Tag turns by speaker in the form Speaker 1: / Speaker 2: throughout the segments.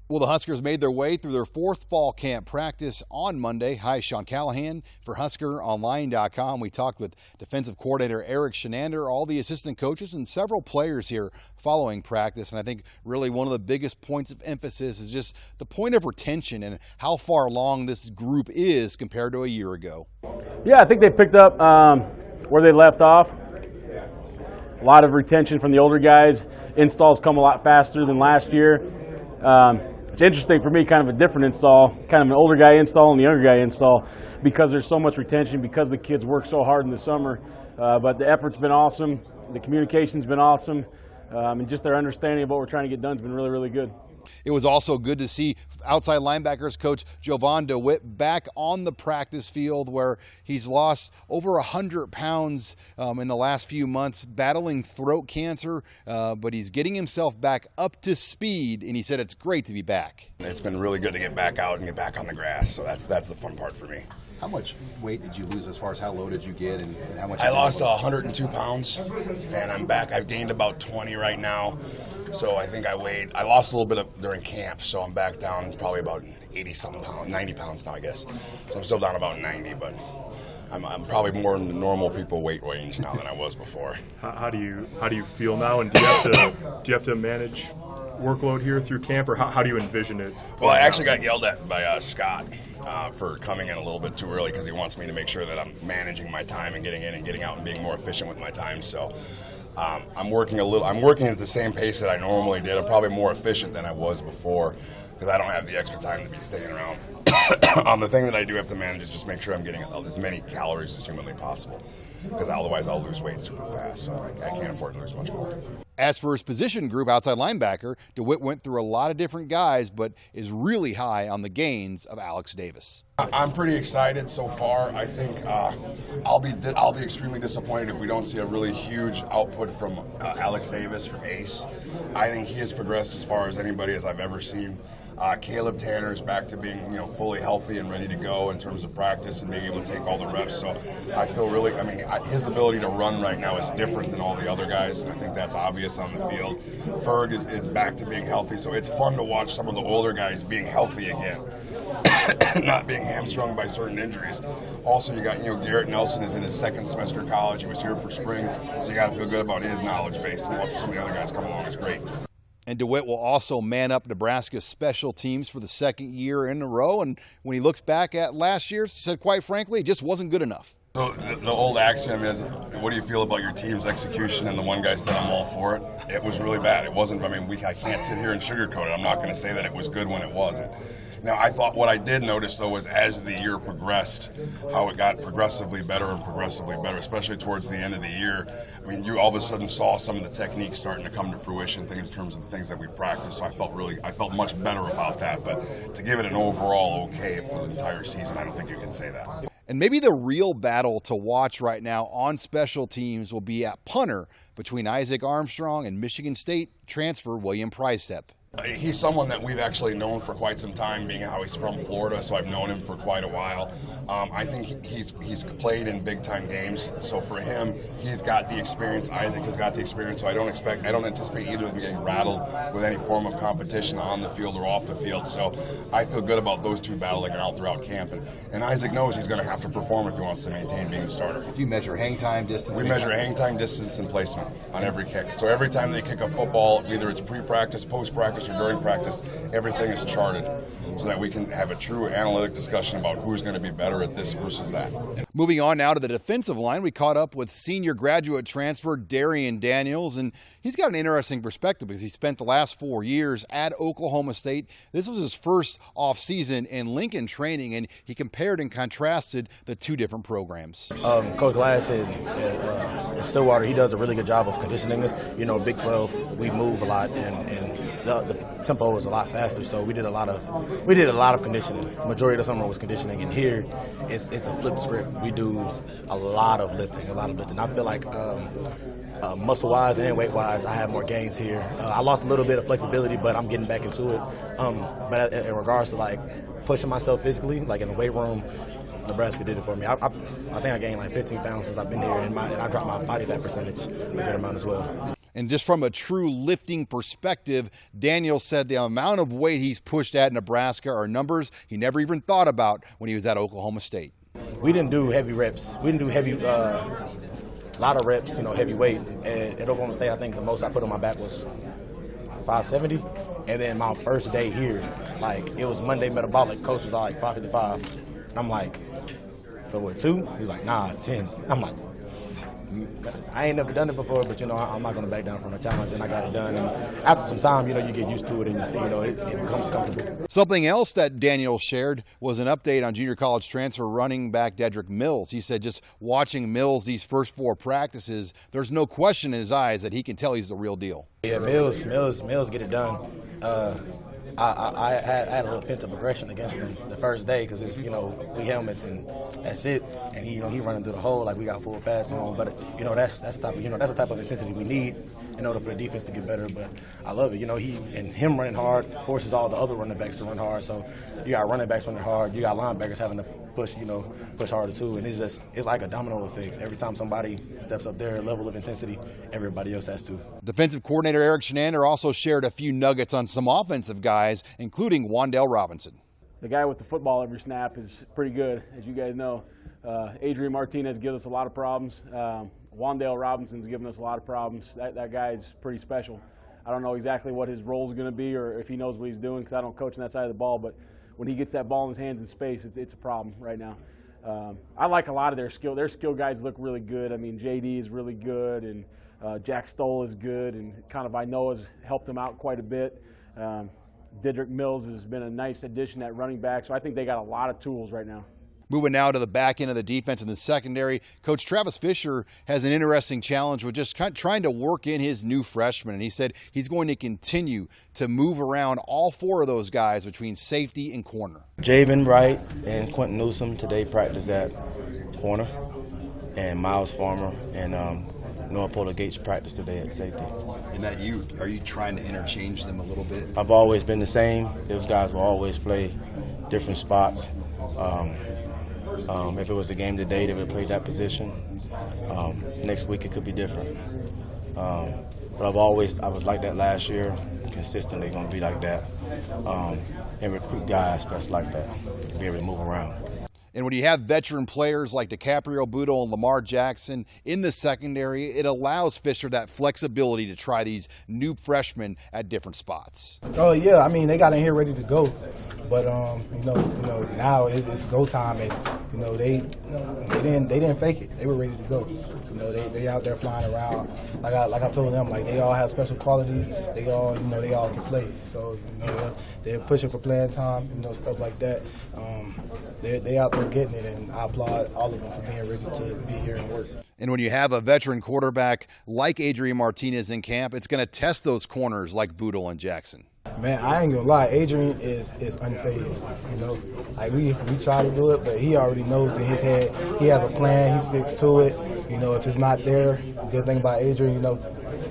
Speaker 1: Well, the Huskers made their way through their fourth fall camp practice on Monday. Hi, Sean Callahan for HuskerOnline.com. We talked with defensive coordinator Eric Shenander, all the assistant coaches, and several players here following practice. And I think really one of the biggest points of emphasis is just the point of retention and how far along this group is compared to a year ago.
Speaker 2: Yeah, I think they picked up where they left off. A lot of retention from the older guys. Installs come a lot faster than last year. It's interesting for me, kind of a different install, kind of an older guy install and the younger guy install, because there's so much retention, because the kids work so hard in the summer. But the effort's been awesome, the communication's been awesome, and just their understanding of what we're trying to get done has been really, really good.
Speaker 1: It was also good to see outside linebackers coach Jovan Dewitt back on the practice field, where he's lost over 100 pounds in the last few months battling throat cancer, but he's getting himself back up to speed, and he said it's great to be back.
Speaker 3: It's been really good to get back out and get back on the grass, so that's the fun part for me.
Speaker 4: How much weight did you lose as far as how low did you get and how much?
Speaker 3: I lost 102 pounds, and I'm back. I've gained about 20 right now. So I think I lost a little bit during camp, so I'm back down probably about 80-something pounds, 90 pounds now, I guess. So I'm still down about 90, but I'm probably more in the normal people weight range now than I was before.
Speaker 5: How do you feel now, and do you have to manage workload here through camp, or how do you envision it?
Speaker 3: Well, I actually got yelled at by Scott for coming in a little bit too early, because he wants me to make sure that I'm managing my time and getting in and getting out and being more efficient with my time. So I'm working at the same pace that I normally did. I'm probably more efficient than I was before, because I don't have the extra time to be staying around. The thing that I do have to manage is just make sure I'm getting as many calories as humanly possible, because otherwise I'll lose weight super fast, so I can't afford to lose much more.
Speaker 1: As for his position group, outside linebacker, DeWitt went through a lot of different guys, but is really high on the gains of Alex Davis.
Speaker 3: I'm pretty excited so far. I think I'll be extremely disappointed if we don't see a really huge output from Alex Davis from Ace. I think he has progressed as far as anybody as I've ever seen. Caleb Tanner is back to being fully healthy and ready to go in terms of practice and being able to take all the reps. So I feel really, his ability to run right now is different than all the other guys, and I think that's obvious on the field. Ferg is back to being healthy, so it's fun to watch some of the older guys being healthy again, not being hamstrung by certain injuries. Also, you got Garrett Nelson is in his second semester of college. He was here for spring, so you got to feel good about his knowledge base, and watching some of the other guys come along is great.
Speaker 1: And DeWitt will also man up Nebraska's special teams for the second year in a row. And when he looks back at last year, he said, quite frankly, it just wasn't good enough.
Speaker 3: So the old axiom is, what do you feel about your team's execution? And the one guy said, I'm all for it. It was really bad. It wasn't, I can't sit here and sugarcoat it. I'm not going to say that it was good when it wasn't. Now, I thought what I did notice, though, was as the year progressed, how it got progressively better and progressively better, especially towards the end of the year. You all of a sudden saw some of the techniques starting to come to fruition in terms of the things that we practiced, so I felt much better about that. But to give it an overall okay for the entire season, I don't think you can say that.
Speaker 1: And maybe the real battle to watch right now on special teams will be at punter between Isaac Armstrong and Michigan State transfer William Pricep.
Speaker 3: He's someone that we've actually known for quite some time, being how he's from Florida, so I've known him for quite a while. I think he's played in big-time games, so for him, he's got the experience. Isaac has got the experience, so I don't anticipate either of them getting rattled with any form of competition on the field or off the field. So I feel good about those two battling it out throughout camp. And Isaac knows he's going to have to perform if he wants to maintain being a starter.
Speaker 4: Do you measure hang time, distance?
Speaker 3: We measure hang time, distance, and placement on every kick. So every time they kick a football, either it's pre-practice, post-practice, or during practice, everything is charted so that we can have a true analytic discussion about who's going to be better at this versus that.
Speaker 1: Moving on now to the defensive line, we caught up with senior graduate transfer Darian Daniels, and he's got an interesting perspective because he spent the last 4 years at Oklahoma State. This was his first off-season in Lincoln training, and he compared and contrasted the two different programs.
Speaker 6: Coach Glass in Stillwater, he does a really good job of conditioning us. Big 12, we move a lot, and the tempo is a lot faster, so we did a lot of conditioning. Majority of the summer was conditioning, and here it's a flip script. We do a lot of lifting. I feel like muscle-wise and weight-wise, I have more gains here. I lost a little bit of flexibility, but I'm getting back into it. But in regards to pushing myself physically, in the weight room, Nebraska did it for me. I think I gained 15 pounds since I've been here, and I dropped my body fat percentage a good amount as well.
Speaker 1: And just from a true lifting perspective, Daniel said the amount of weight he's pushed at Nebraska are numbers he never even thought about when he was at Oklahoma State.
Speaker 6: We didn't do heavy reps. We didn't do heavy, lot of reps, heavy weight. At Oklahoma State, I think the most I put on my back was 570. And then my first day here, it was Monday metabolic. Coach was all like 555. And I'm like, so what, 2? He's like, nah, 10. I'm like, I ain't never done it before, but I'm not gonna back down from a challenge, and I got it done. And after some time, you get used to it, and it becomes comfortable.
Speaker 1: Something else that Daniel shared was an update on junior college transfer running back Dedrick Mills. He said just watching Mills these first 4 practices, there's no question in his eyes that he can tell he's the real deal.
Speaker 6: Yeah, Mills get it done. I had a little pent-up aggression against him the first day because it's we helmets and that's it, and he running through the hole like we got full pads on. But that's the type of intensity we need in order for the defense to get better. But I love it. Him running hard forces all the other running backs to run hard. So you got running backs running hard, you got linebackers having to push harder too, and it's like a domino effect. Every time somebody steps up their level of intensity, everybody else has to.
Speaker 1: Defensive coordinator Eric Shenander also shared a few nuggets on some offensive guys, including Wandale Robinson.
Speaker 2: The guy with the football every snap is pretty good, as you guys know. Adrian Martinez gives us a lot of problems. Wandale Robinson's given us a lot of problems. That guy's pretty special. I don't know exactly what his role is going to be or if he knows what he's doing because I don't coach on that side of the ball, but when he gets that ball in his hands in space, it's a problem right now. I like a lot of their skill. Their skill guys look really good. I mean, JD is really good, and Jack Stoll is good, and kind of I know has helped them out quite a bit. Dedrick Mills has been a nice addition at running back, so I think they got a lot of tools right now.
Speaker 1: Moving now to the back end of the defense in the secondary, Coach Travis Fisher has an interesting challenge with just trying to work in his new freshmen. And he said he's going to continue to move around all 4 of those guys between safety and corner.
Speaker 7: Javen Wright and Quentin Newsom today practice at corner, and Miles Farmer and Noah Polar Gates practice today at safety.
Speaker 4: And are you trying to interchange them a little bit?
Speaker 7: I've always been the same. Those guys will always play different spots. If it was a game today, they would play that position. Next week it could be different. But I was like that last year, consistently going to be like that, and recruit guys that's like that, to be able to move around.
Speaker 1: And when you have veteran players like DiCaprio Boodle and Lamar Jackson in the secondary, it allows Fisher that flexibility to try these new freshmen at different spots.
Speaker 8: Oh yeah, I mean they got in here ready to go, but now it's go time, and they didn't fake it. They were ready to go. They out there flying around. Like I told them, they all have special qualities. They all can play. So they're pushing for playing time, stuff like that. They out there getting it, and I applaud all of them for being ready to be here and work.
Speaker 1: And when you have a veteran quarterback like Adrian Martinez in camp, it's going to test those corners like Boodle and Jackson.
Speaker 8: Man, I ain't gonna lie, Adrian is unfazed. We try to do it, but he already knows in his head. He has a plan. He sticks to it. If it's not there, the good thing about Adrian,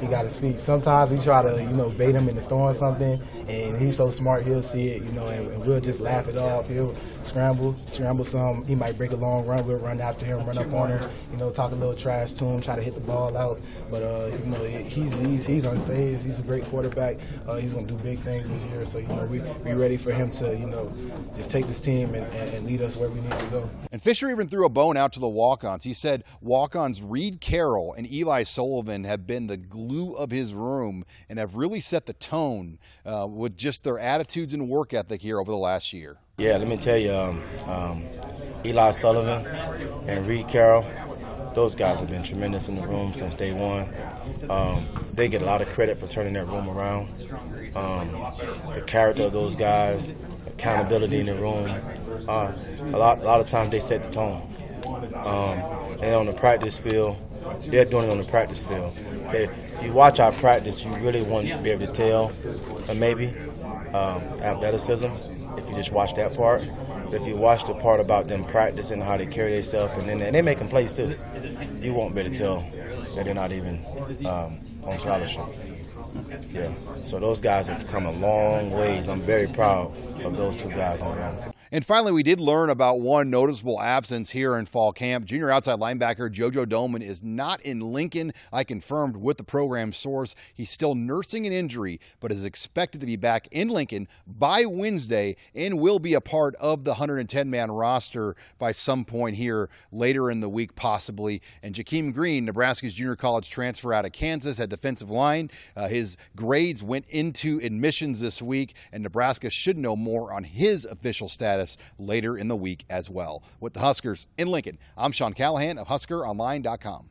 Speaker 8: he got his feet. Sometimes we try to, bait him into throwing something, and he's so smart, he'll see it, and we'll just laugh it off. He'll scramble some. He might break a long run. We'll run after him, run up on him, talk a little trash to him, try to hit the ball out. But he's unfazed. He's a great quarterback. He's gonna do big things this year. So we ready for him to just take this team and lead us where we need to go.
Speaker 1: And Fisher even threw a bone out to the walk-ons. He said walk-ons Reed Carroll and Eli Sullivan have been the glue of his room and have really set the tone with just their attitudes and work ethic here over the last year.
Speaker 7: Yeah, let me tell you, Eli Sullivan and Reed Carroll, those guys have been tremendous in the room since day one. They get a lot of credit for turning that room around. The character of those guys, accountability in the room, a lot of times they set the tone. And on the practice field, they're doing it on the practice field. If you watch our practice, you really want to be able to tell, maybe, athleticism, if you just watch that part. But if you watch the part about them practicing how they carry themselves, and they making plays too, you won't be able to tell that they're not even on scholarship. Yeah, so those guys have come a long ways. I'm very proud of those 2 guys on the ground.
Speaker 1: And finally, we did learn about one noticeable absence here in fall camp. Junior outside linebacker JoJo Doman is not in Lincoln. I confirmed with the program source. He's still nursing an injury, but is expected to be back in Lincoln by Wednesday and will be a part of the 110-man roster by some point here later in the week, possibly. And Jakeem Green, Nebraska's junior college transfer out of Kansas at defensive line, his grades went into admissions this week, and Nebraska should know more on his official status later in the week as well. With the Huskers in Lincoln, I'm Sean Callahan of HuskerOnline.com.